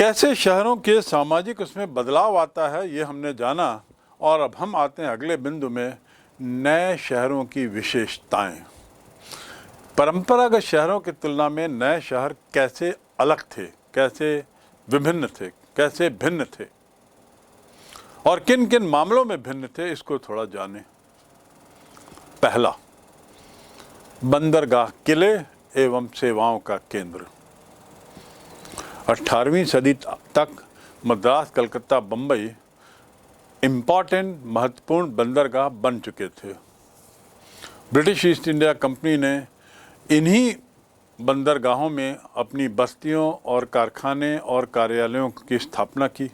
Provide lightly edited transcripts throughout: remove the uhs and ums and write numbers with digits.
कैसे शहरों के सामाजिक उसमें बदलाव आता है ये हमने जाना। और अब हम आते हैं अगले बिंदु में, नए शहरों की विशेषताएं। परंपरागत शहरों की तुलना में नए शहर कैसे अलग थे, कैसे विभिन्न थे, कैसे भिन्न थे और किन किन मामलों में भिन्न थे, इसको थोड़ा जानें। पहला, बंदरगाह किले एवं सेवाओं का केंद्र। 18वीं सदी तक मद्रास, कलकत्ता, बम्बई इम्पॉर्टेंट महत्वपूर्ण बंदरगाह बन चुके थे। ब्रिटिश ईस्ट इंडिया कंपनी ने इन्हीं बंदरगाहों में अपनी बस्तियों और कारखाने और कार्यालयों की स्थापना की।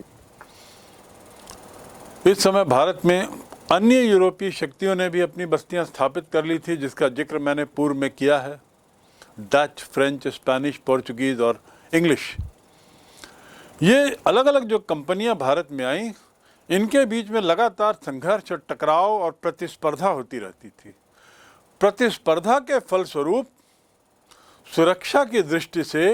इस समय भारत में अन्य यूरोपीय शक्तियों ने भी अपनी बस्तियां स्थापित कर ली थी, जिसका जिक्र मैंने पूर्व में किया है। डच, फ्रेंच, स्पेनिश, पोर्चुगीज और इंग्लिश, ये अलग अलग जो कंपनियां भारत में आईं, इनके बीच में लगातार संघर्ष और टकराव और प्रतिस्पर्धा होती रहती थी। प्रतिस्पर्धा के फलस्वरूप सुरक्षा की दृष्टि से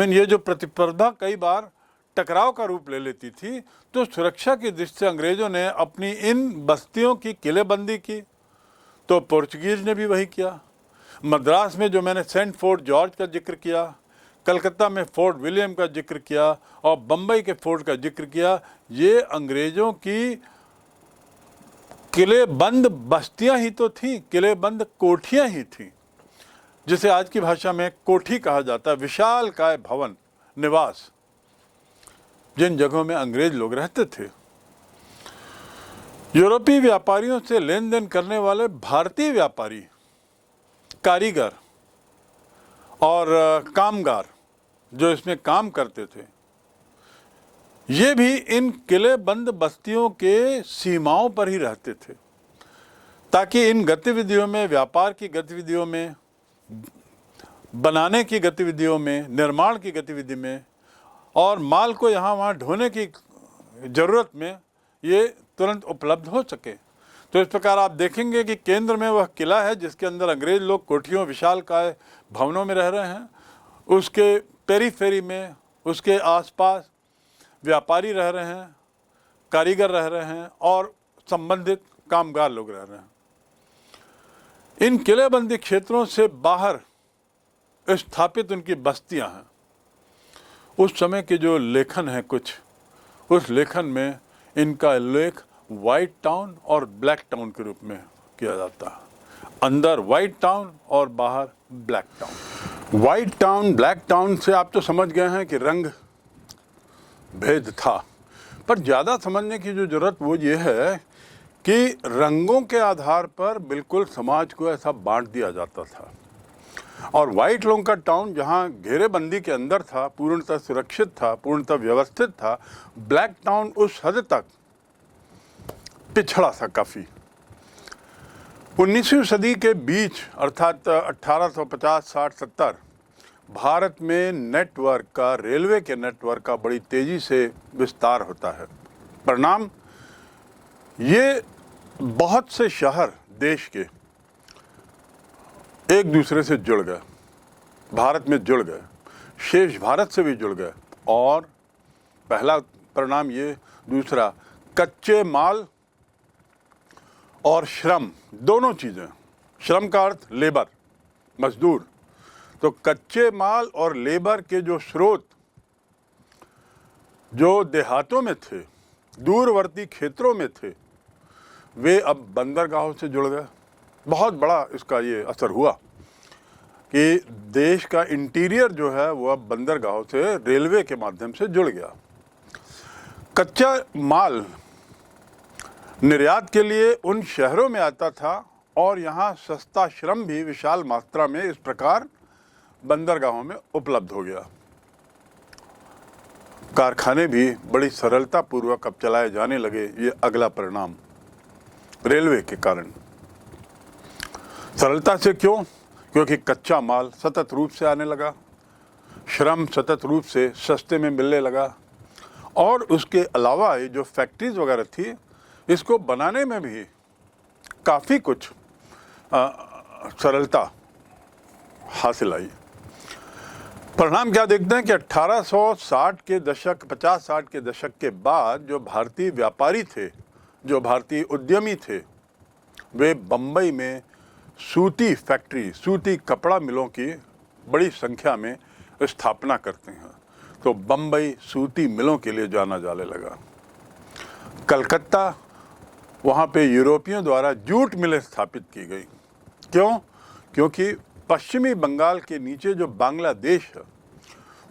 ये जो प्रतिस्पर्धा कई बार टकराव का रूप ले लेती थी, तो सुरक्षा की दृष्टि से अंग्रेजों ने अपनी इन बस्तियों की किलेबंदी की, तो पोर्चुगीज ने भी वही किया। मद्रास में जो मैंने सेंट फोर्ट जॉर्ज का जिक्र किया, कलकत्ता में फोर्ट विलियम का जिक्र किया और बम्बई के फोर्ट का जिक्र किया, ये अंग्रेजों की किलेबंद बस्तियां ही तो थीं, किलेबंद कोठियां ही थीं, जिसे आज की भाषा में कोठी कहा जाता है। विशालकाय भवन, निवास, जिन जगहों में अंग्रेज लोग रहते थे। यूरोपीय व्यापारियों से लेन देन करने वाले भारतीय व्यापारी, कारीगर और कामगार जो इसमें काम करते थे, ये भी इन किलेबंद बस्तियों के सीमाओं पर ही रहते थे, ताकि इन गतिविधियों में, व्यापार की गतिविधियों में, बनाने की गतिविधियों में, निर्माण की गतिविधि में और माल को यहाँ वहाँ ढोने की ज़रूरत में ये तुरंत उपलब्ध हो सके। तो इस प्रकार आप देखेंगे कि केंद्र में वह किला है जिसके अंदर अंग्रेज लोग कोठियों, विशालकाय भवनों में रह रहे हैं। उसके पेरीफेरी में, उसके आसपास व्यापारी रह रहे हैं, कारीगर रह रहे हैं और संबंधित कामगार लोग रह रहे हैं। इन किलेबंदी क्षेत्रों से बाहर स्थापित उनकी बस्तियां हैं। उस समय के जो लेखन है कुछ, उस लेखन में इनका उल्लेख वाइट टाउन और ब्लैक टाउन के रूप में किया जाता है। अंदर वाइट टाउन और बाहर black town. White town, black town से आप तो समझ गए हैं कि रंग भेद था, पर ज़्यादा समझने की जो ज़रूरत वो ये है कि रंगों के आधार पर बिल्कुल समाज को ऐसा बांट दिया जाता था। और वाइट लोगों का टाउन जहाँ घेरेबंदी के अंदर था, पूर्णतः सुरक्षित था, पूर्णतः व्यवस्थित था। ब्लैक टाउन उस हद तक पिछड़ा था काफ़ी। 19वीं सदी के बीच अर्थात 1850, 60, 70 भारत में नेटवर्क का, रेलवे के नेटवर्क का बड़ी तेज़ी से विस्तार होता है। परिणाम, ये बहुत से शहर देश के एक दूसरे से जुड़ गए, भारत में जुड़ गए, शेष भारत से भी जुड़ गए। और पहला परिणाम ये। दूसरा, कच्चे माल और श्रम, दोनों चीज़ें। श्रम का अर्थ लेबर, मजदूर। तो कच्चे माल और लेबर के जो स्रोत जो देहातों में थे, दूरवर्ती क्षेत्रों में थे, वे अब बंदरगाहों से जुड़ गए। बहुत बड़ा इसका ये असर हुआ कि देश का इंटीरियर जो है वो अब बंदरगाहों से, रेलवे के माध्यम से जुड़ गया। कच्चा माल निर्यात के लिए उन शहरों में आता था और यहाँ सस्ता श्रम भी विशाल मात्रा में इस प्रकार बंदरगाहों में उपलब्ध हो गया। कारखाने भी बड़ी सरलता पूर्वक अब चलाए जाने लगे। ये अगला परिणाम रेलवे के कारण। सरलता से क्यों? क्योंकि कच्चा माल सतत रूप से आने लगा, श्रम सतत रूप से सस्ते में मिलने लगा और उसके अलावा ये जो फैक्ट्रीज वगैरह थी, इसको बनाने में भी काफ़ी कुछ सरलता हासिल आई। परिणाम क्या देखते हैं कि 1860 के दशक 50-60 के दशक के बाद जो भारतीय व्यापारी थे, जो भारतीय उद्यमी थे, वे बम्बई में सूती फैक्ट्री, सूती कपड़ा मिलों की बड़ी संख्या में स्थापना करते हैं। तो बम्बई सूती मिलों के लिए जाना जाने लगा। कलकत्ता, वहाँ पे यूरोपियों द्वारा जूट मिलें स्थापित की गई। क्यों? क्योंकि पश्चिमी बंगाल के नीचे जो बांग्लादेश है,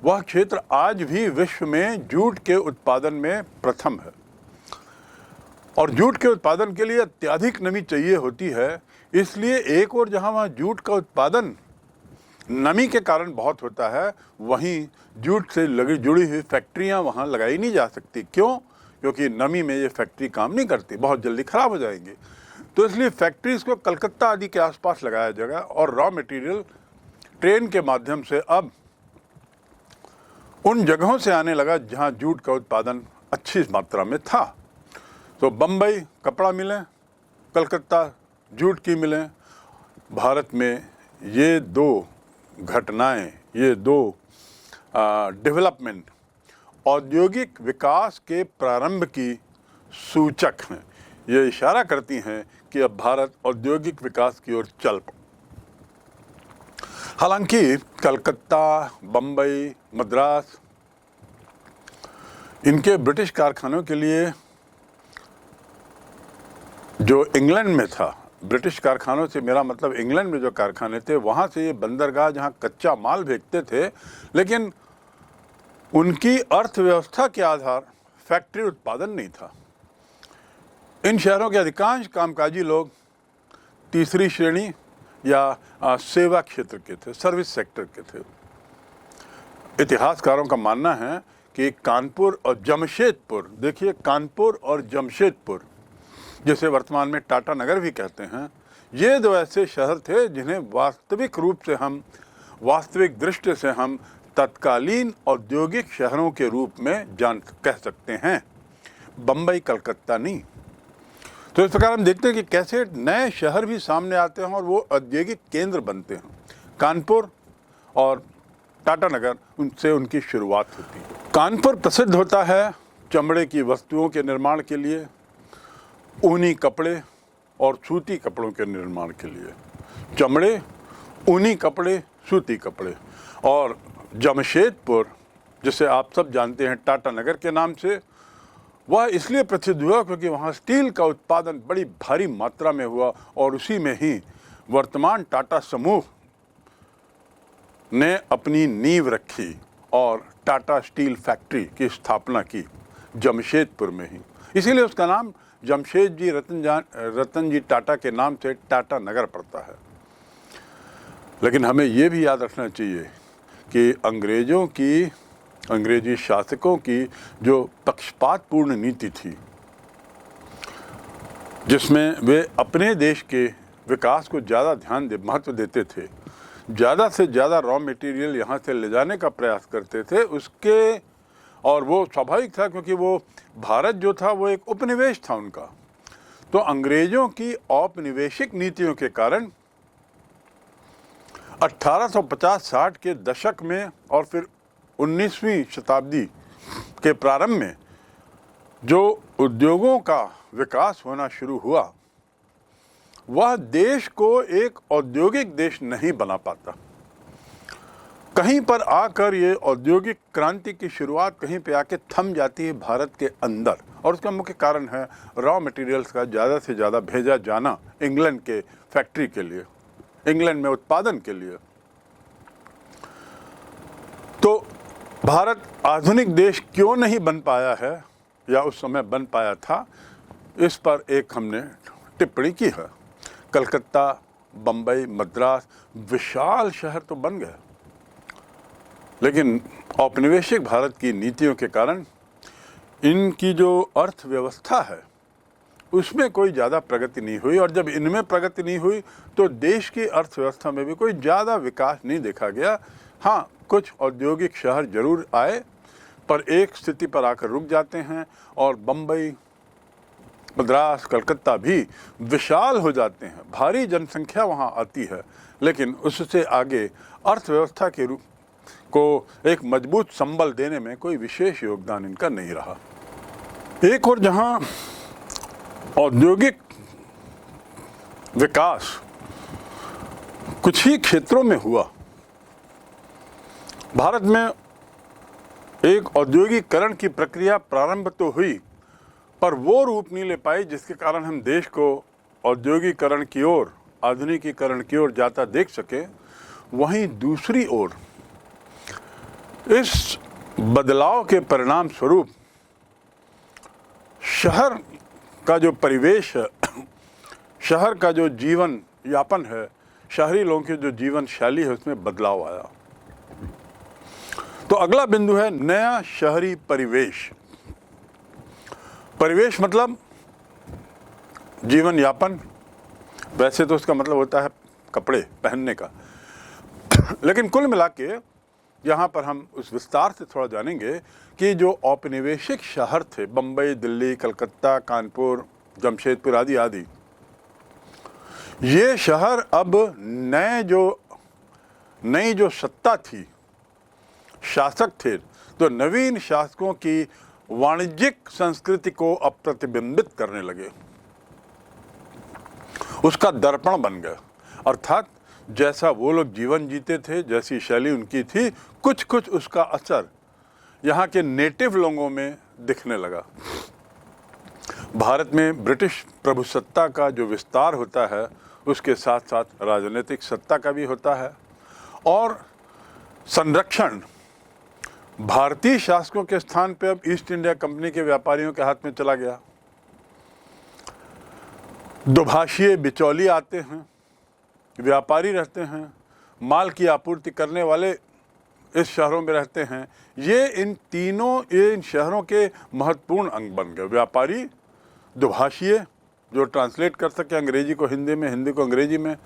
वह क्षेत्र आज भी विश्व में जूट के उत्पादन में प्रथम है। और जूट के उत्पादन के लिए अत्यधिक नमी चाहिए होती है, इसलिए एक और जहां वहां जूट का उत्पादन नमी के कारण बहुत होता है, वहीं जूट से लगी जुड़ी हुई फैक्ट्रियां वहां लगाई नहीं जा सकती। क्यों? क्योंकि नमी में ये फैक्ट्री काम नहीं करती, बहुत जल्दी खराब हो जाएंगी। तो इसलिए फैक्ट्रीज को कलकत्ता आदि के आसपास लगाया जाएगा और रॉ मटेरियल ट्रेन के माध्यम से अब उन जगहों से आने लगा जहां जूट का उत्पादन अच्छी मात्रा में था। तो बम्बई कपड़ा मिलें, कलकत्ता जूट की मिलें। भारत में ये दो घटनाएं, ये दो डेवलपमेंट औद्योगिक विकास के प्रारंभ की सूचक हैं। ये इशारा करती हैं कि अब भारत औद्योगिक विकास की ओर चल पड़ा। हालांकि कलकत्ता, बम्बई, मद्रास, इनके ब्रिटिश कारखानों के लिए जो इंग्लैंड में था, ब्रिटिश कारखानों से मेरा मतलब इंग्लैंड में जो कारखाने थे, वहाँ से ये बंदरगाह जहाँ कच्चा माल भेजते थे, लेकिन उनकी अर्थव्यवस्था के आधार फैक्ट्री उत्पादन नहीं था। इन शहरों के अधिकांश कामकाजी लोग तीसरी श्रेणी या सेवा क्षेत्र के थे, सर्विस सेक्टर के थे। इतिहासकारों का मानना है कि कानपुर और जमशेदपुर, देखिए कानपुर और जमशेदपुर, जिसे वर्तमान में टाटा नगर भी कहते हैं, ये दो ऐसे शहर थे जिन्हें वास्तविक रूप से हम, वास्तविक दृष्टि से हम तत्कालीन औद्योगिक शहरों के रूप में कह सकते हैं, बम्बई कलकत्ता नहीं। तो इस प्रकार हम देखते हैं कि कैसे नए शहर भी सामने आते हैं और वो औद्योगिक केंद्र बनते हैं। कानपुर और टाटा नगर, उनसे उनकी शुरुआत होती है। कानपुर प्रसिद्ध होता है चमड़े की वस्तुओं के निर्माण के लिए, ऊनी कपड़े और सूती कपड़ों के निर्माण के लिए। चमड़े, ऊनी कपड़े, सूती कपड़े। और जमशेदपुर, जिसे आप सब जानते हैं टाटा नगर के नाम से, वह इसलिए प्रसिद्ध हुआ क्योंकि वहाँ स्टील का उत्पादन बड़ी भारी मात्रा में हुआ और उसी में ही वर्तमान टाटा समूह ने अपनी नींव रखी और टाटा स्टील फैक्ट्री की स्थापना की जमशेदपुर में ही। इसीलिए उसका नाम जमशेद जी रतन जी टाटा के नाम से टाटा नगर पड़ता है। लेकिन हमें ये भी याद रखना चाहिए कि अंग्रेजी शासकों की जो पक्षपातपूर्ण नीति थी, जिसमें वे अपने देश के विकास को ज़्यादा महत्व देते थे, ज़्यादा से ज़्यादा रॉ मटेरियल यहाँ से ले जाने का प्रयास करते थे, उसके, और वो स्वाभाविक था क्योंकि वो भारत जो था वो एक उपनिवेश था उनका। तो अंग्रेजों की औपनिवेशिक नीतियों के कारण 1850-60 के दशक में और फिर 19वीं शताब्दी के प्रारंभ में जो उद्योगों का विकास होना शुरू हुआ, वह देश को एक औद्योगिक देश नहीं बना पाता। कहीं पर आकर ये औद्योगिक क्रांति की शुरुआत कहीं पे आके थम जाती है भारत के अंदर, और उसका मुख्य कारण है रॉ मटेरियल्स का ज़्यादा से ज़्यादा भेजा जाना इंग्लैंड के फैक्ट्री के लिए, इंग्लैंड में उत्पादन के लिए। तो भारत आधुनिक देश क्यों नहीं बन पाया है या उस समय बन पाया था, इस पर एक हमने टिप्पणी की है। कलकत्ता, बम्बई, मद्रास विशाल शहर तो बन गए, लेकिन औपनिवेशिक भारत की नीतियों के कारण इनकी जो अर्थव्यवस्था है उसमें कोई ज़्यादा प्रगति नहीं हुई, और जब इनमें प्रगति नहीं हुई तो देश की अर्थव्यवस्था में भी कोई ज़्यादा विकास नहीं देखा गया। हाँ, कुछ औद्योगिक शहर जरूर आए पर एक स्थिति पर आकर रुक जाते हैं, और बम्बई, मद्रास, कलकत्ता भी विशाल हो जाते हैं, भारी जनसंख्या वहाँ आती है, लेकिन उससे आगे अर्थव्यवस्था को एक मजबूत संबल देने में कोई विशेष योगदान इनका नहीं रहा। एक और जहां औद्योगिक विकास कुछ ही क्षेत्रों में हुआ, भारत में एक औद्योगिकरण की प्रक्रिया प्रारंभ तो हुई, पर वो रूप नहीं ले पाई जिसके कारण हम देश को औद्योगिकरण की ओर, आधुनिकीकरण की ओर जाता देख सके। वहीं दूसरी ओर इस बदलाव के परिणाम स्वरूप शहर का जो परिवेश है, शहर का जो जीवन यापन है, शहरी लोगों की जो जीवन शैली है, उसमें बदलाव आया। तो अगला बिंदु है नया शहरी परिवेश। परिवेश मतलब जीवन यापन, वैसे तो उसका मतलब होता है कपड़े पहनने का, लेकिन कुल मिला के यहाँ पर हम उस विस्तार से थोड़ा जानेंगे कि जो औपनिवेशिक शहर थे, बम्बई, दिल्ली, कलकत्ता, कानपुर, जमशेदपुर आदि आदि, ये शहर अब नई जो सत्ता थी, शासक थे, तो नवीन शासकों की वाणिज्यिक संस्कृति को अब प्रतिबिंबित करने लगे, उसका दर्पण बन गए। अर्थात जैसा वो लोग जीवन जीते थे, जैसी शैली उनकी थी, कुछ कुछ उसका असर यहाँ के नेटिव लोगों में दिखने लगा। भारत में ब्रिटिश प्रभुसत्ता का जो विस्तार होता है, उसके साथ साथ राजनीतिक सत्ता का भी होता है, और संरक्षण भारतीय शासकों के स्थान पर अब ईस्ट इंडिया कंपनी के व्यापारियों के हाथ में चला गया। दुभाषीय बिचौलिए आते हैं, व्यापारी रहते हैं, माल की आपूर्ति करने वाले इस शहरों में रहते हैं। ये इन शहरों के महत्वपूर्ण अंग बन गए। व्यापारी, दुभाषीय जो ट्रांसलेट कर सके अंग्रेजी को हिंदी में, हिंदी को अंग्रेजी में,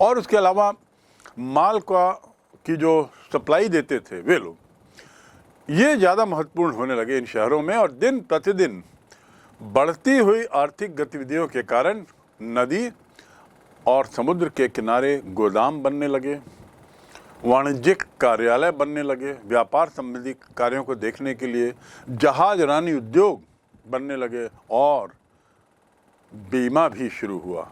और उसके अलावा माल की जो सप्लाई देते थे वे लोग, ये ज़्यादा महत्वपूर्ण होने लगे इन शहरों में। और दिन प्रतिदिन बढ़ती हुई आर्थिक गतिविधियों के कारण नदी और समुद्र के किनारे गोदाम बनने लगे, वाणिज्यिक कार्यालय बनने लगे, व्यापार संबंधी कार्यों को देखने के लिए जहाज रानी उद्योग बनने लगे, और बीमा भी शुरू हुआ।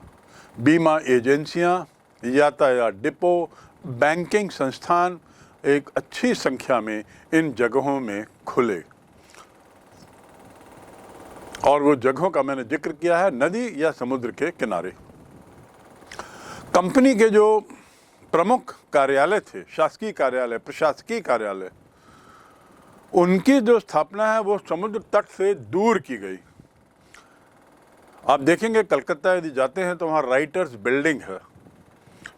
बीमा एजेंसियां, यातायात डिपो, बैंकिंग संस्थान एक अच्छी संख्या में इन जगहों में खुले। और वो जगहों का मैंने जिक्र किया है, नदी या समुद्र के किनारे। कंपनी के जो प्रमुख कार्यालय थे, शासकीय कार्यालय, प्रशासकीय कार्यालय, उनकी जो स्थापना है वो समुद्र तट से दूर की गई। आप देखेंगे कलकत्ता यदि जाते हैं तो वहाँ राइटर्स बिल्डिंग है।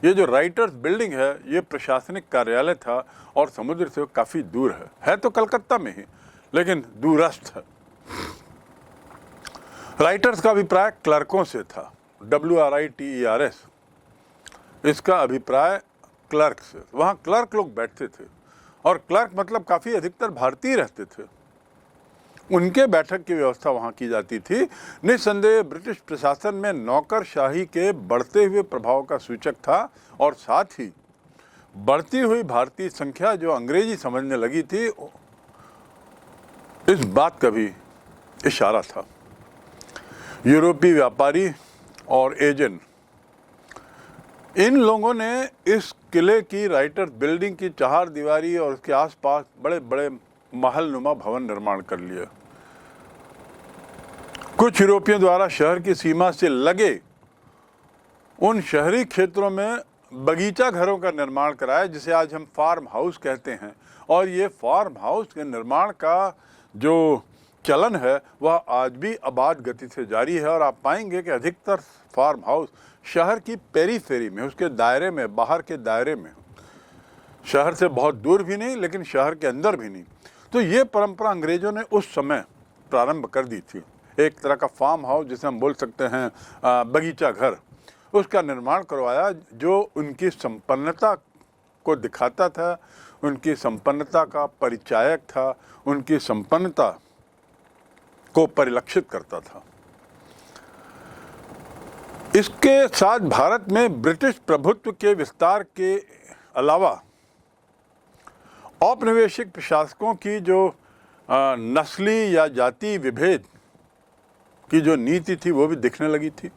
ये जो राइटर्स बिल्डिंग है, ये प्रशासनिक कार्यालय था और समुद्र से काफ़ी दूर है तो कलकत्ता में ही, लेकिन दूरस्थ है। राइटर्स का अभिप्राय क्लर्कों से था, WRITERS, इसका अभिप्राय क्लर्क से। वहाँ क्लर्क लोग बैठते थे, और क्लर्क मतलब काफ़ी अधिकतर भारतीय रहते थे। उनके बैठक की व्यवस्था वहाँ की जाती थी। निस्संदेह ब्रिटिश प्रशासन में नौकरशाही के बढ़ते हुए प्रभाव का सूचक था, और साथ ही बढ़ती हुई भारतीय संख्या जो अंग्रेजी समझने लगी थी, इस बात का भी इशारा था। यूरोपीय व्यापारी और एजेंट, इन लोगों ने इस किले की राइटर्स बिल्डिंग की चार दीवारी और उसके आसपास बड़े बड़े महलनुमा भवन निर्माण कर लिए। कुछ यूरोपियों द्वारा शहर की सीमा से लगे उन शहरी क्षेत्रों में बगीचा घरों का निर्माण कराया, जिसे आज हम फार्म हाउस कहते हैं। और ये फार्म हाउस के निर्माण का जो चलन है वह आज भी आबाद गति से जारी है। और आप पाएंगे कि अधिकतर फार्म हाउस शहर की पेरीफेरी में, उसके दायरे में, बाहर के दायरे में, शहर से बहुत दूर भी नहीं लेकिन शहर के अंदर भी नहीं। तो ये परंपरा अंग्रेजों ने उस समय प्रारंभ कर दी थी। एक तरह का फार्म हाउस, जिसे हम बोल सकते हैं बगीचा घर, उसका निर्माण करवाया, जो उनकी संपन्नता को दिखाता था, उनकी संपन्नता का परिचायक था, उनकी संपन्नता को परिलक्षित करता था। इसके साथ भारत में ब्रिटिश प्रभुत्व के विस्तार के अलावा औपनिवेशिक प्रशासकों की जो नस्ली या जाति विभेद की जो नीति थी वो भी दिखने लगी थी।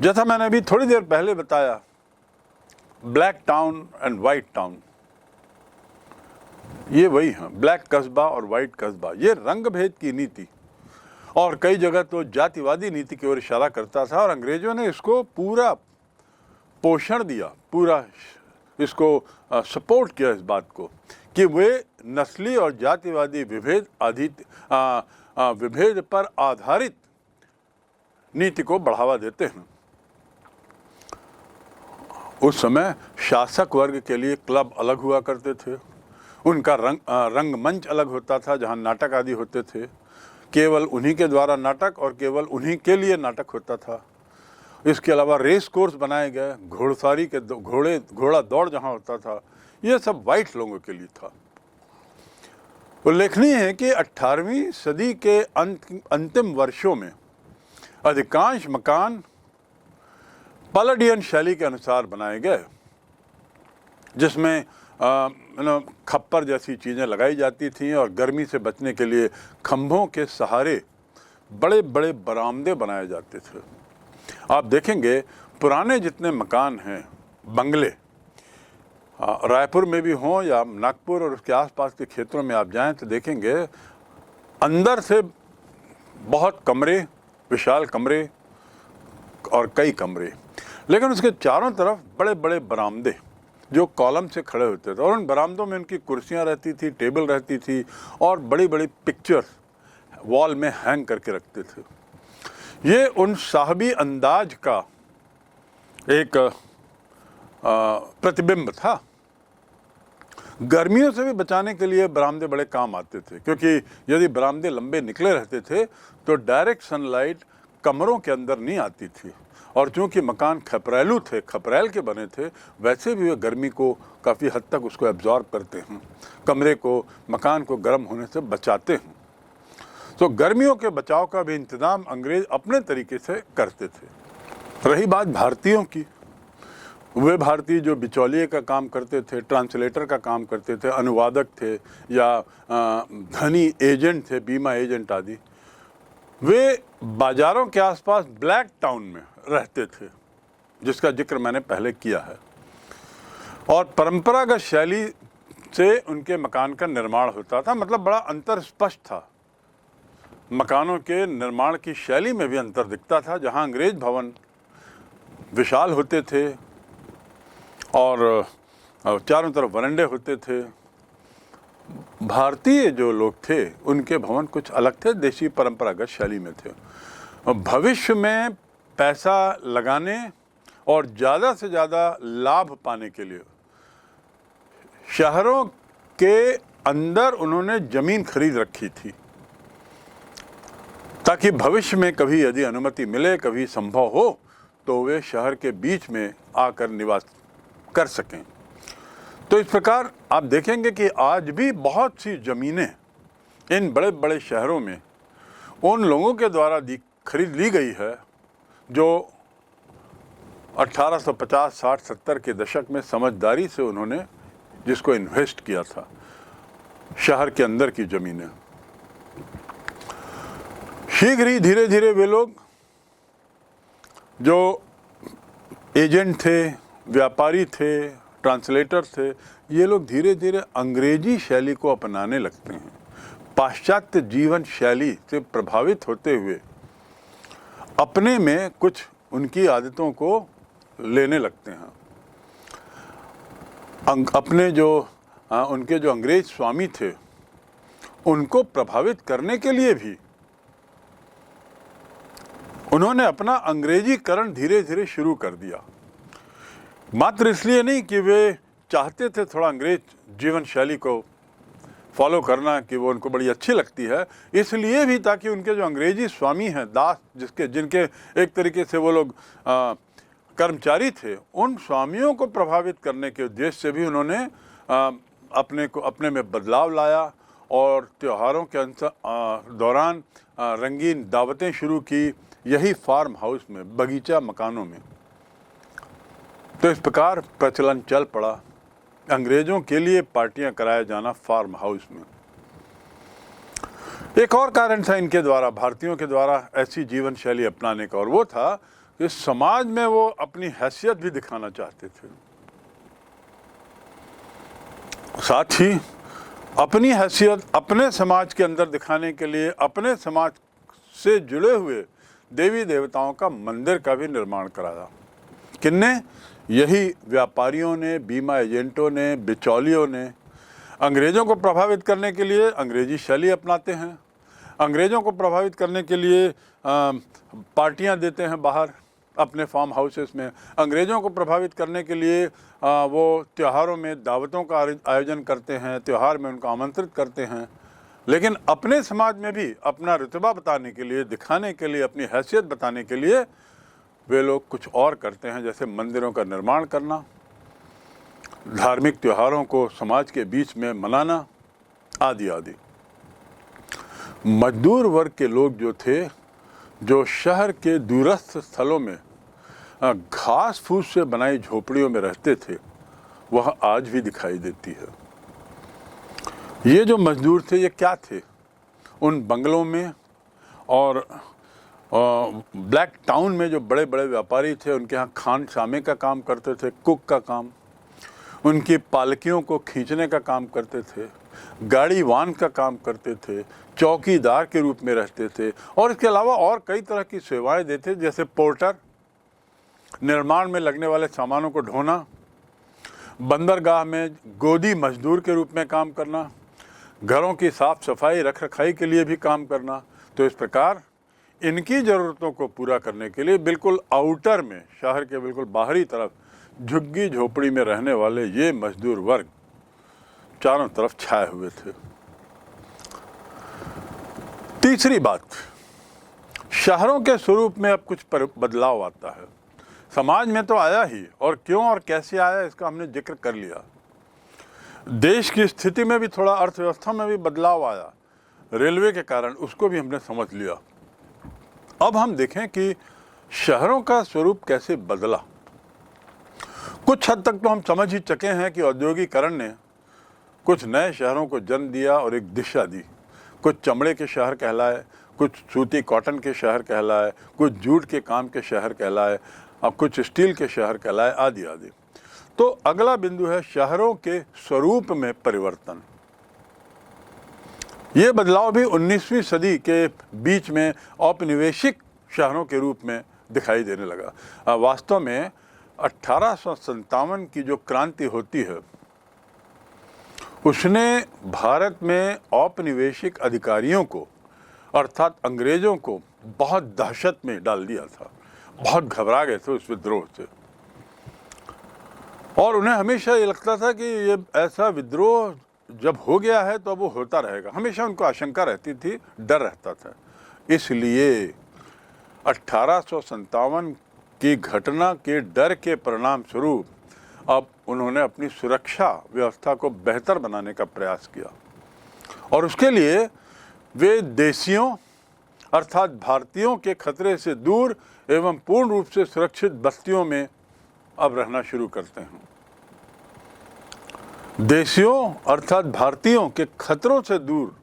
जैसा मैंने अभी थोड़ी देर पहले बताया, black town and white town, ये वही है, ब्लैक कस्बा और वाइट कस्बा। ये रंग भेद की नीति और कई जगह तो जातिवादी नीति की ओर इशारा करता था, और अंग्रेजों ने इसको पूरा पोषण दिया, पूरा इसको सपोर्ट किया इस बात को कि वे नस्ली और जातिवादी विभेद पर आधारित नीति को बढ़ावा देते हैं। उस समय शासक वर्ग के लिए क्लब अलग हुआ करते थे, उनका रंगमंच अलग होता था जहां नाटक आदि होते थे, केवल उन्हीं के द्वारा नाटक और केवल उन्हीं के लिए नाटक होता था। इसके अलावा रेस कोर्स बनाए गए, घोड़सवारी के घोड़ा दौड़ जहां होता था, ये सब वाइट लोगों के लिए था। उल्लेखनीय है कि 18वीं सदी के अंतिम वर्षों में अधिकांश मकान पैलेडियन शैली के अनुसार बनाए गए, जिसमें खप्पर जैसी चीज़ें लगाई जाती थीं और गर्मी से बचने के लिए खंभों के सहारे बड़े बड़े बरामदे बनाए जाते थे। आप देखेंगे पुराने जितने मकान हैं, बंगले, रायपुर में भी हों या नागपुर और उसके आसपास के क्षेत्रों में आप जाएं तो देखेंगे अंदर से बहुत कमरे, विशाल कमरे और कई कमरे, लेकिन उसके चारों तरफ बड़े बड़े बरामदे जो कॉलम से खड़े होते थे, और उन बरामदों में उनकी कुर्सियां रहती थी, टेबल रहती थी, और बड़ी बड़ी पिक्चर्स वॉल में हैंग करके रखते थे। ये उन साहबी अंदाज का एक प्रतिबिंब था। गर्मियों से भी बचाने के लिए बरामदे बड़े काम आते थे, क्योंकि यदि बरामदे लंबे निकले रहते थे तो डायरेक्ट सनलाइट कमरों के अंदर नहीं आती थी, और चूंकि मकान खपरेलू थे, खपरेल के बने थे, वैसे भी वे गर्मी को काफ़ी हद तक उसको एब्जॉर्ब करते हैं, कमरे को, मकान को गर्म होने से बचाते हैं। तो गर्मियों के बचाव का भी इंतज़ाम अंग्रेज अपने तरीके से करते थे। रही बात भारतीयों की, वे भारतीय जो बिचौलिए का काम करते थे, ट्रांसलेटर का काम करते थे, अनुवादक थे या धनी एजेंट थे, बीमा एजेंट आदि, वे बाजारों के आसपास ब्लैक टाउन में रहते थे, जिसका जिक्र मैंने पहले किया है, और परंपरागत शैली से उनके मकान का निर्माण होता था। मतलब बड़ा अंतर स्पष्ट था, मकानों के निर्माण की शैली में भी अंतर दिखता था। जहां अंग्रेज भवन विशाल होते थे और चारों तरफ वरांडे होते थे, भारतीय जो लोग थे उनके भवन कुछ अलग थे, देशी परंपरागत शैली में थे। भविष्य में पैसा लगाने और ज़्यादा से ज़्यादा लाभ पाने के लिए शहरों के अंदर उन्होंने ज़मीन खरीद रखी थी, ताकि भविष्य में कभी यदि अनुमति मिले, कभी संभव हो, तो वे शहर के बीच में आकर निवास कर सकें। तो इस प्रकार आप देखेंगे कि आज भी बहुत सी ज़मीनें इन बड़े बड़े शहरों में उन लोगों के द्वारा खरीद ली गई है जो 1850, 60, 70 के दशक में समझदारी से उन्होंने जिसको इन्वेस्ट किया था, शहर के अंदर की ज़मीनें। शीघ्र ही धीरे धीरे वे लोग जो एजेंट थे, व्यापारी थे, ट्रांसलेटर थे, ये लोग धीरे धीरे अंग्रेजी शैली को अपनाने लगते हैं। पाश्चात्य जीवन शैली से प्रभावित होते हुए अपने में कुछ उनकी आदतों को लेने लगते हैं। अपने जो उनके जो अंग्रेज स्वामी थे उनको प्रभावित करने के लिए भी उन्होंने अपना अंग्रेजीकरण धीरे धीरे शुरू कर दिया। मात्र इसलिए नहीं कि वे चाहते थे थोड़ा अंग्रेज जीवन शैली को फॉलो करना, कि वो उनको बड़ी अच्छी लगती है, इसलिए भी ताकि उनके जो अंग्रेजी स्वामी हैं, दास जिनके एक तरीके से वो लोग कर्मचारी थे, उन स्वामियों को प्रभावित करने के उद्देश्य से भी उन्होंने अपने में बदलाव लाया और त्योहारों के दौरान रंगीन दावतें शुरू की, यही फार्म हाउस में, बगीचा मकानों में। तो इस प्रकार प्रचलन चल पड़ा अंग्रेजों के लिए पार्टियां कराया जाना फार्म हाउस में। एक और कारण था इनके द्वारा, भारतीयों के द्वारा ऐसी जीवन शैली अपनाने का, और वो था कि समाज में वो अपनी हैसियत भी दिखाना चाहते थे। साथ ही अपनी हैसियत अपने समाज के अंदर दिखाने के लिए अपने समाज से जुड़े हुए देवी देवताओं का मंदिर का भी निर्माण कराया। किन्ने? यही व्यापारियों ने, बीमा एजेंटों ने, बिचौलियों ने। अंग्रेज़ों को प्रभावित करने के लिए अंग्रेजी शैली अपनाते हैं, अंग्रेज़ों को प्रभावित करने के लिए पार्टियां देते हैं बाहर अपने फार्म हाउसेस में, अंग्रेज़ों को प्रभावित करने के लिए वो त्योहारों में दावतों का आयोजन करते हैं, त्यौहार में उनको आमंत्रित करते हैं। लेकिन अपने समाज में भी अपना रुतबा बताने के लिए, दिखाने के लिए, अपनी हैसियत बताने के लिए वे लोग कुछ और करते हैं, जैसे मंदिरों का निर्माण करना, धार्मिक त्योहारों को समाज के बीच में मनाना आदि आदि। मजदूर वर्ग के लोग जो थे, जो शहर के दूरस्थ स्थलों में घास फूस से बनाई झोपड़ियों में रहते थे, वह आज भी दिखाई देती है। ये जो मजदूर थे, ये क्या थे? उन बंगलों में और ब्लैक टाउन में जो बड़े बड़े व्यापारी थे, उनके यहाँ खान शामे का काम करते थे, कुक का काम, उनकी पालकियों को खींचने का काम करते थे, गाड़ी वाहन का काम करते थे, चौकीदार के रूप में रहते थे, और इसके अलावा और कई तरह की सेवाएं देते, जैसे पोर्टर, निर्माण में लगने वाले सामानों को ढोना, बंदरगाह में गोदी मजदूर के रूप में काम करना, घरों की साफ सफाई रख रखाई के लिए भी काम करना। तो इस प्रकार इनकी ज़रूरतों को पूरा करने के लिए बिल्कुल आउटर में, शहर के बिल्कुल बाहरी तरफ झुग्गी झोपड़ी में रहने वाले ये मजदूर वर्ग चारों तरफ छाए हुए थे। तीसरी बात, शहरों के स्वरूप में अब कुछ बदलाव आता है। समाज में तो आया ही, और क्यों और कैसे आया इसका हमने जिक्र कर लिया। देश की स्थिति में भी थोड़ा, अर्थव्यवस्था में भी बदलाव आया रेलवे के कारण, उसको भी हमने समझ लिया। अब हम देखें कि शहरों का स्वरूप कैसे बदला। कुछ हद तक तो हम समझ ही चुके हैं कि औद्योगिकरण ने कुछ नए शहरों को जन्म दिया और एक दिशा दी। कुछ चमड़े के शहर कहलाए, कुछ सूती कॉटन के शहर कहलाए, कुछ जूट के काम के शहर कहलाए, और कुछ स्टील के शहर कहलाए, आदि आदि। तो अगला बिंदु है शहरों के स्वरूप में परिवर्तन। ये बदलाव भी 19वीं सदी के बीच में औपनिवेशिक शहरों के रूप में दिखाई देने लगा। वास्तव में 1857 की जो क्रांति होती है, उसने भारत में औपनिवेशिक अधिकारियों को, अर्थात अंग्रेजों को, बहुत दहशत में डाल दिया था। बहुत घबरा गए थे उस विद्रोह से, और उन्हें हमेशा ये लगता था कि ये ऐसा विद्रोह जब हो गया है तो अब वो होता रहेगा। हमेशा उनको आशंका रहती थी, डर रहता था। इसलिए 1857 की घटना के डर के परिणाम स्वरूप अब उन्होंने अपनी सुरक्षा व्यवस्था को बेहतर बनाने का प्रयास किया, और उसके लिए वे देशियों अर्थात भारतीयों के खतरे से दूर एवं पूर्ण रूप से सुरक्षित बस्तियों में अब रहना शुरू करते हैं। देशियों अर्थात भारतीयों के खतरों से दूर,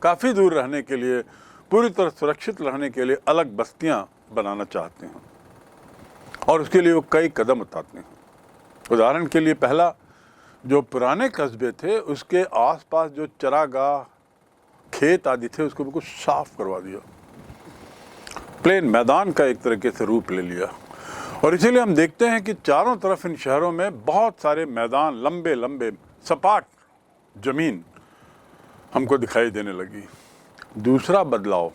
काफ़ी दूर रहने के लिए, पूरी तरह सुरक्षित रहने के लिए अलग बस्तियां बनाना चाहते हैं, और उसके लिए वो कई कदम उठाते हैं। उदाहरण के लिए, पहला, जो पुराने कस्बे थे उसके आसपास जो चरागाह, खेत आदि थे, उसको बिल्कुल साफ करवा दिया, प्लेन मैदान का एक तरीके से रूप ले लिया। और इसीलिए हम देखते हैं कि चारों तरफ इन शहरों में बहुत सारे मैदान, लंबे लंबे सपाट जमीन हमको दिखाई देने लगी। दूसरा बदलाव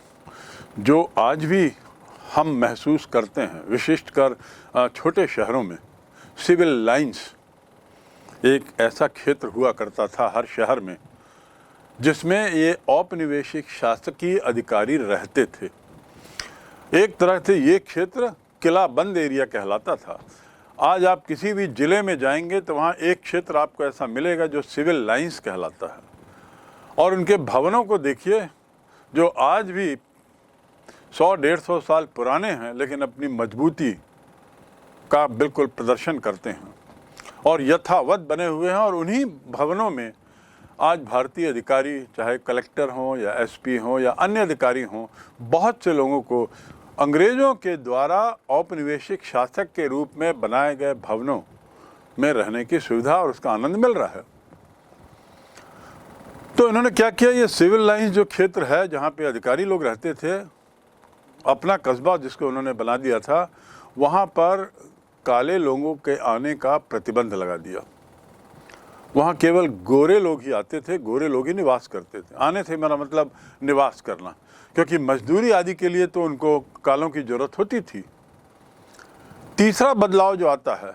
जो आज भी हम महसूस करते हैं, विशिष्टकर छोटे शहरों में, सिविल लाइंस एक ऐसा क्षेत्र हुआ करता था हर शहर में जिसमें ये औपनिवेशिक शासकीय अधिकारी रहते थे। एक तरह से ये क्षेत्र किला बंद एरिया कहलाता था। आज आप किसी भी ज़िले में जाएंगे तो वहाँ एक क्षेत्र आपको ऐसा मिलेगा जो सिविल लाइंस कहलाता है, और उनके भवनों को देखिए जो आज भी 100-150 साल पुराने हैं, लेकिन अपनी मजबूती का बिल्कुल प्रदर्शन करते हैं। और यथावत बने हुए हैं। और उन्हीं भवनों में आज भारतीय अधिकारी, चाहे कलेक्टर हों या एसपी हों या अन्य अधिकारी हों, बहुत से लोगों को अंग्रेज़ों के द्वारा औपनिवेशिक शासक के रूप में बनाए गए भवनों में रहने की सुविधा और उसका आनंद मिल रहा है। तो इन्होंने क्या किया, ये सिविल लाइंस जो क्षेत्र है जहाँ पे अधिकारी लोग रहते थे, अपना कस्बा जिसको उन्होंने बना दिया था, वहाँ पर काले लोगों के आने का प्रतिबंध लगा दिया। वहाँ केवल गोरे लोग ही आते थे, गोरे लोग ही निवास करते थे। आने थे मेरा मतलब निवास करना, क्योंकि मजदूरी आदि के लिए तो उनको कालों की जरूरत होती थी। तीसरा बदलाव जो आता है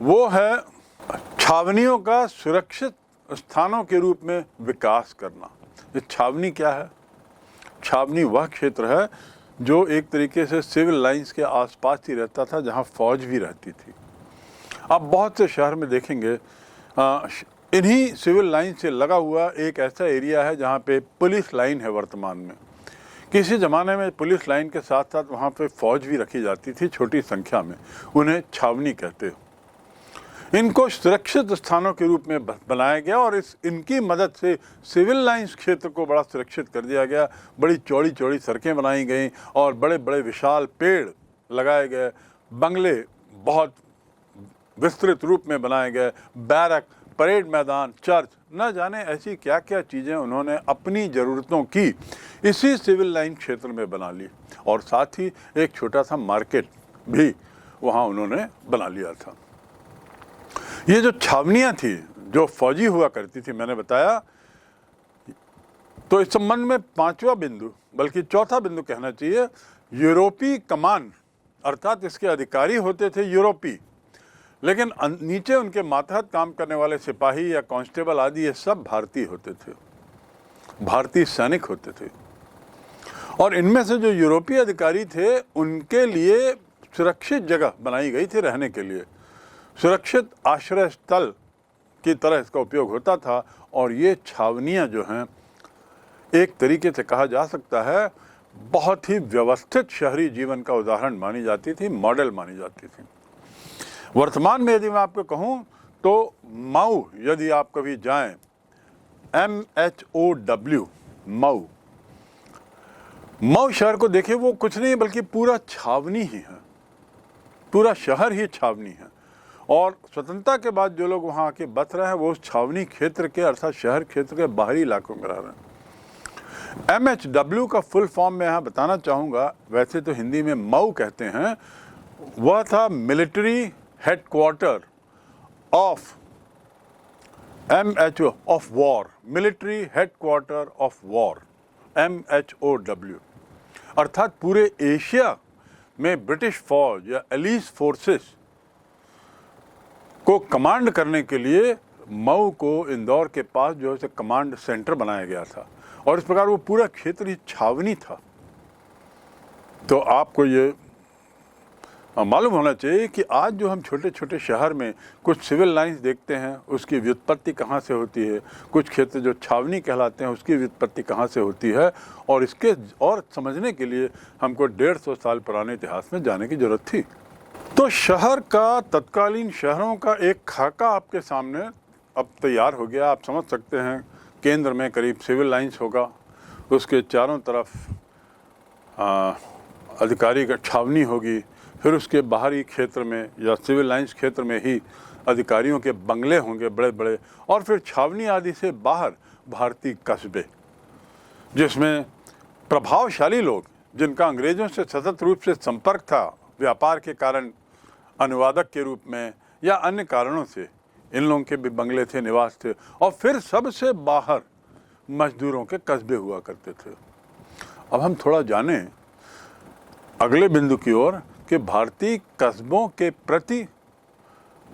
वो है छावनियों का सुरक्षित स्थानों के रूप में विकास करना। ये छावनी क्या है? छावनी वह क्षेत्र है जो एक तरीके से सिविल लाइंस के आसपास ही रहता था, जहाँ फौज भी रहती थी। आप बहुत से शहर में देखेंगे इन्हीं सिविल लाइन से लगा हुआ एक ऐसा एरिया है जहाँ पे पुलिस लाइन है। वर्तमान में किसी ज़माने में पुलिस लाइन के साथ साथ वहाँ पे फौज भी रखी जाती थी छोटी संख्या में, उन्हें छावनी कहते हो। इनको सुरक्षित स्थानों के रूप में बनाया गया और इनकी मदद से सिविल लाइंस क्षेत्र को बड़ा सुरक्षित कर दिया गया। बड़ी चौड़ी चौड़ी सड़कें बनाई गई और बड़े बड़े विशाल पेड़ लगाए गए, बंगले बहुत विस्तृत रूप में बनाए गए, बैरक, परेड मैदान, चर्च, न जाने ऐसी क्या क्या चीज़ें उन्होंने अपनी ज़रूरतों की इसी सिविल लाइन क्षेत्र में बना ली। और साथ ही एक छोटा सा मार्केट भी वहाँ उन्होंने बना लिया था। ये जो छावनियाँ थी जो फौजी हुआ करती थी, मैंने बताया, तो इस संबंध में पांचवा बिंदु, बल्कि चौथा बिंदु कहना चाहिए, यूरोपीय कमान, अर्थात इसके अधिकारी होते थे यूरोपी, लेकिन नीचे उनके मातहत काम करने वाले सिपाही या कांस्टेबल आदि ये सब भारतीय होते थे, भारतीय सैनिक होते थे। और इनमें से जो यूरोपीय अधिकारी थे उनके लिए सुरक्षित जगह बनाई गई थी रहने के लिए, सुरक्षित आश्रय स्थल की तरह इसका उपयोग होता था। और ये छावनियाँ जो हैं एक तरीके से कहा जा सकता है बहुत ही व्यवस्थित शहरी जीवन का उदाहरण मानी जाती थी, मॉडल मानी जाती थी। वर्तमान में यदि मैं आपको कहूँ तो मऊ, यदि आप कभी जाएं, MHOW, मऊ शहर को देखिए, वो कुछ नहीं बल्कि पूरा छावनी ही है, पूरा शहर ही छावनी है। और स्वतंत्रता के बाद जो लोग वहाँ आके बस रहे हैं वो उस छावनी क्षेत्र के अर्थात शहर क्षेत्र के बाहरी इलाकों में रह रहे हैं। MHW का फुल फॉर्म मैं यहाँ बताना चाहूँगा, वैसे तो हिंदी में मऊ कहते हैं, वह था military headquarter of MHO of war, military headquarter of war, MHOW, अर्थात पूरे एशिया में ब्रिटिश फौज या एलिस फोर्सेस को कमांड करने के लिए मऊ को इंदौर के पास जो है कमांड सेंटर बनाया गया था। और इस प्रकार वो पूरा क्षेत्र ही छावनी था। तो आपको ये मालूम होना चाहिए कि आज जो हम छोटे छोटे शहर में कुछ सिविल लाइंस देखते हैं, उसकी व्युत्पत्ति कहाँ से होती है, कुछ क्षेत्र जो छावनी कहलाते हैं उसकी व्युत्पत्ति कहाँ से होती है, और इसके और समझने के लिए हमको 150 साल पुराने इतिहास में जाने की जरूरत थी। तो शहर का, तत्कालीन शहरों का एक खाका आपके सामने अब तैयार हो गया। आप समझ सकते हैं, केंद्र में करीब सिविल लाइंस होगा, उसके चारों तरफ अधिकारी का छावनी होगी, फिर उसके बाहरी क्षेत्र में या सिविल लाइंस क्षेत्र में ही अधिकारियों के बंगले होंगे बड़े बड़े, और फिर छावनी आदि से बाहर भारतीय कस्बे, जिसमें प्रभावशाली लोग जिनका अंग्रेज़ों से सतत रूप से संपर्क था, व्यापार के कारण, अनुवादक के रूप में या अन्य कारणों से, इन लोगों के भी बंगले थे, निवास थे। और फिर सबसे बाहर मजदूरों के कस्बे हुआ करते थे। अब हम थोड़ा जानें अगले बिंदु की ओर कि भारतीय कस्बों के प्रति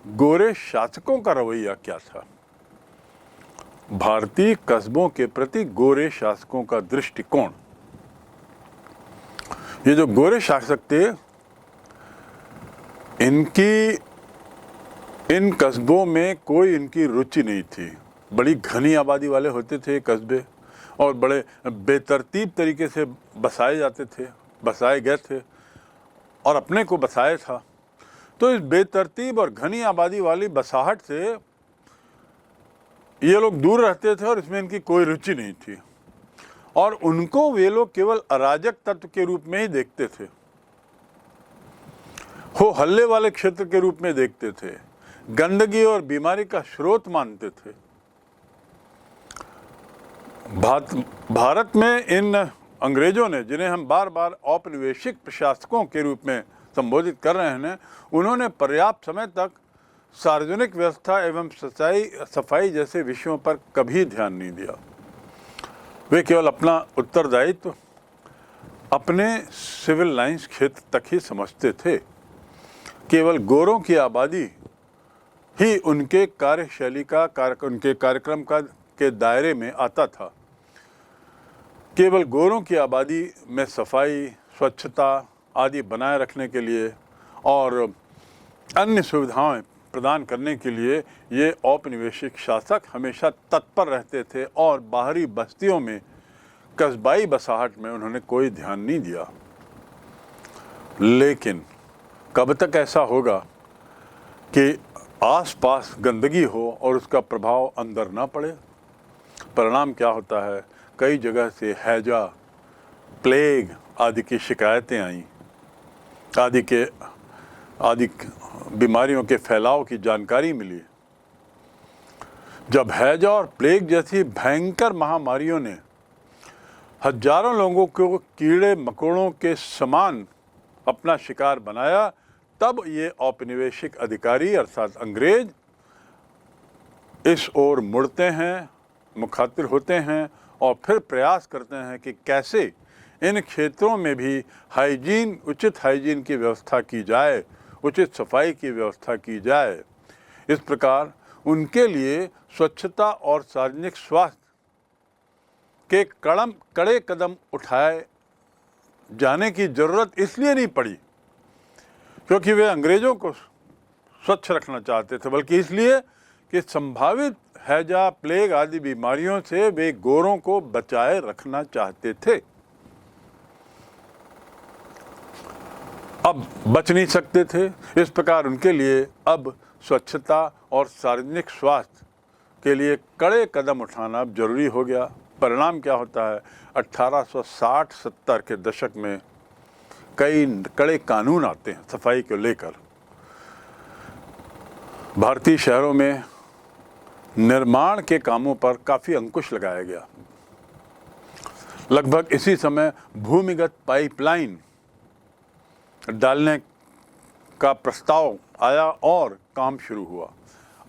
गोरे शासकों का रवैया क्या था। भारतीय कस्बों के प्रति गोरे शासकों का दृष्टिकोण, ये जो गोरे शासक थे, इन कस्बों में कोई इनकी रुचि नहीं थी। बड़ी घनी आबादी वाले होते थे कस्बे, और बड़े बेतरतीब तरीके से बसाए गए थे और अपने को बसाया था। तो इस बेतरतीब और घनी आबादी वाली बसाहट से ये लोग दूर रहते थे और इसमें इनकी कोई रुचि नहीं थी, और उनको वे लोग केवल अराजक तत्व के रूप में ही देखते थे, हो हल्ले वाले क्षेत्र के रूप में देखते थे, गंदगी और बीमारी का स्रोत मानते थे। भारत में इन अंग्रेजों ने, जिन्हें हम बार बार औपनिवेशिक प्रशासकों के रूप में संबोधित कर रहे हैं, उन्होंने पर्याप्त समय तक सार्वजनिक व्यवस्था एवं सफाई जैसे विषयों पर कभी ध्यान नहीं दिया। वे केवल अपना उत्तरदायित्व अपने सिविल लाइंस क्षेत्र तक ही समझते थे। केवल गोरों की आबादी ही उनके उनके कार्यक्रम के दायरे में आता था। केवल गोरों की आबादी में सफाई, स्वच्छता आदि बनाए रखने के लिए और अन्य सुविधाएं प्रदान करने के लिए ये औपनिवेशिक शासक हमेशा तत्पर रहते थे, और बाहरी बस्तियों में कस्बाई बसाहट में उन्होंने कोई ध्यान नहीं दिया। लेकिन कब तक ऐसा होगा कि आसपास गंदगी हो और उसका प्रभाव अंदर ना पड़े? परिणाम क्या होता है? कई जगह से हैजा, प्लेग आदि की शिकायतें आईं, आदि बीमारियों के फैलाव की जानकारी मिली। जब हैजा और प्लेग जैसी भयंकर महामारियों ने हजारों लोगों को कीड़े मकोड़ों के समान अपना शिकार बनाया, तब ये औपनिवेशिक अधिकारी अर्थात अंग्रेज इस ओर मुड़ते हैं, मुखातिर होते हैं और फिर प्रयास करते हैं कि कैसे इन क्षेत्रों में भी उचित हाइजीन की व्यवस्था की जाए, उचित सफाई की व्यवस्था की जाए। इस प्रकार उनके लिए स्वच्छता और सार्वजनिक स्वास्थ्य के कड़े कदम उठाए जाने की जरूरत इसलिए नहीं पड़ी क्योंकि वे अंग्रेजों को स्वच्छ रखना चाहते थे, बल्कि इसलिए कि संभावित हैजा, प्लेग आदि बीमारियों से वे गोरों को बचाए रखना चाहते थे। अब बच नहीं सकते थे, इस प्रकार उनके लिए अब स्वच्छता और सार्वजनिक स्वास्थ्य के लिए कड़े कदम उठाना अब जरूरी हो गया। परिणाम क्या होता है? 1860-70 के दशक में कई कड़े कानून आते हैं सफाई को लेकर। भारतीय शहरों में निर्माण के कामों पर काफ़ी अंकुश लगाया गया। लगभग इसी समय भूमिगत पाइपलाइन डालने का प्रस्ताव आया और काम शुरू हुआ।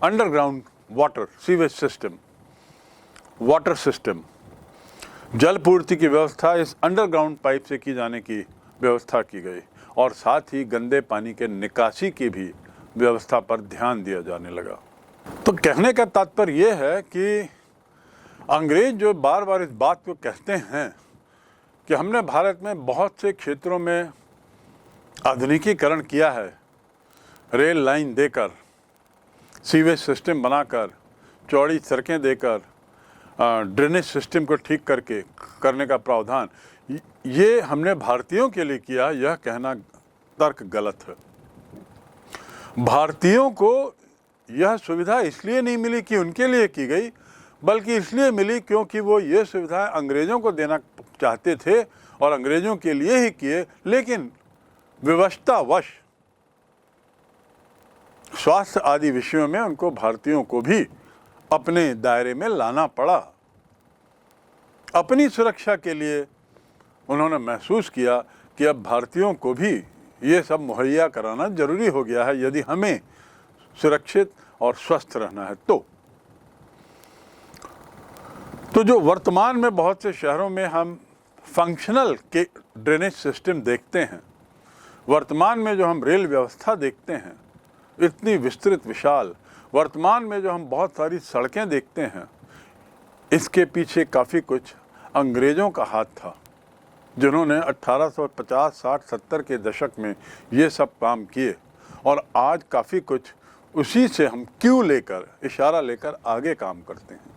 Underground sewage system, water system, जल पूर्ति की व्यवस्था इस अंडरग्राउंड पाइप से की जाने की व्यवस्था की गई, और साथ ही गंदे पानी के निकासी की भी व्यवस्था पर ध्यान दिया जाने लगा। तो कहने का तात्पर्य यह है कि अंग्रेज जो बार बार इस बात को कहते हैं कि हमने भारत में बहुत से क्षेत्रों में आधुनिकीकरण किया है, रेल लाइन देकर, सीवेज सिस्टम बनाकर, चौड़ी सड़कें देकर, ड्रेनेज सिस्टम को ठीक करने का प्रावधान, ये हमने भारतीयों के लिए किया, यह कहना तर्क गलत है। भारतीयों को यह सुविधा इसलिए नहीं मिली कि उनके लिए की गई, बल्कि इसलिए मिली क्योंकि वो ये सुविधाएं अंग्रेज़ों को देना चाहते थे और अंग्रेज़ों के लिए ही किए, लेकिन विवशतावश स्वास्थ्य आदि विषयों में उनको भारतीयों को भी अपने दायरे में लाना पड़ा। अपनी सुरक्षा के लिए उन्होंने महसूस किया कि अब भारतीयों को भी ये सब मुहैया कराना जरूरी हो गया है यदि हमें सुरक्षित और स्वस्थ रहना है। तो जो वर्तमान में बहुत से शहरों में हम फंक्शनल के ड्रेनेज सिस्टम देखते हैं, वर्तमान में जो हम रेल व्यवस्था देखते हैं इतनी विस्तृत विशाल, वर्तमान में जो हम बहुत सारी सड़कें देखते हैं, इसके पीछे काफ़ी कुछ अंग्रेज़ों का हाथ था, जिन्होंने 1850, 60, 70 के दशक में ये सब काम किए, और आज काफ़ी कुछ उसी से हम क्यों लेकर, इशारा लेकर आगे काम करते हैं।